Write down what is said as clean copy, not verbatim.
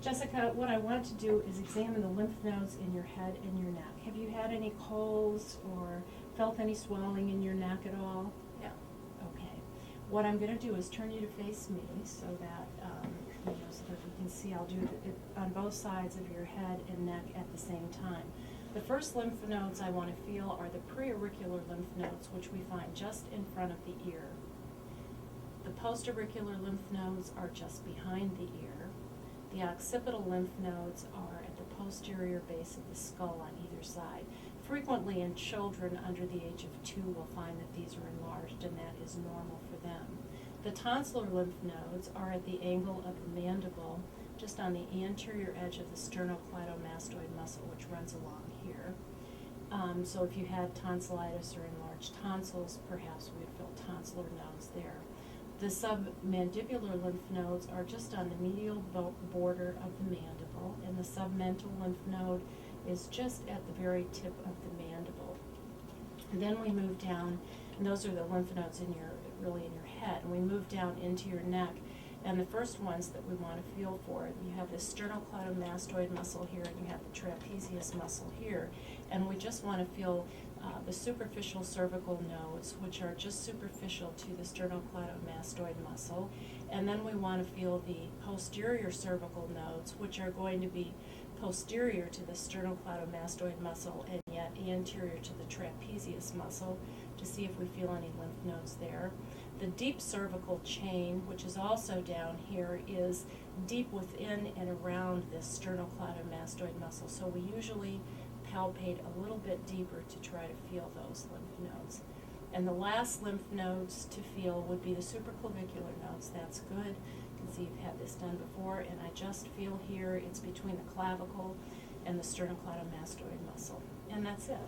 Jessica, what I want to do is examine the lymph nodes in your head and your neck. Have you had any colds or felt any swelling in your neck at all? Yeah. Okay. What I'm going to do is turn you to face me so that so that we can see. I'll do it on both sides of your head and neck at the same time. The first lymph nodes I want to feel are the preauricular lymph nodes, which we find just in front of the ear. The postauricular lymph nodes are just behind the ear. The occipital lymph nodes are at the posterior base of the skull on either side. Frequently in children under the age of 2 will find that these are enlarged, and that is normal for them. The tonsillar lymph nodes are at the angle of the mandible, just on the anterior edge of the sternocleidomastoid muscle, which runs along here. So if you had tonsillitis or enlarged tonsils, perhaps we would feel tonsillar nodes there. The submandibular lymph nodes are just on the medial border of the mandible, and the submental lymph node is just at the very tip of the mandible. And then we move down, and those are the lymph nodes really in your head, and we move down into your neck. And the first ones that we want to feel for, you have the sternocleidomastoid muscle here, and you have the trapezius muscle here, and we just want to feel the superficial cervical nodes, which are just superficial to the sternocleidomastoid muscle, and then we want to feel the posterior cervical nodes, which are going to be posterior to the sternocleidomastoid muscle and yet anterior to the trapezius muscle, to see if we feel any lymph nodes there. The deep cervical chain, which is also down here, is deep within and around this sternocleidomastoid muscle, so we usually palpate a little bit deeper to try to feel those lymph nodes. And the last lymph nodes to feel would be the supraclavicular nodes. That's good. You can see you've had this done before, and I just feel here it's between the clavicle and the sternocleidomastoid muscle. And that's it.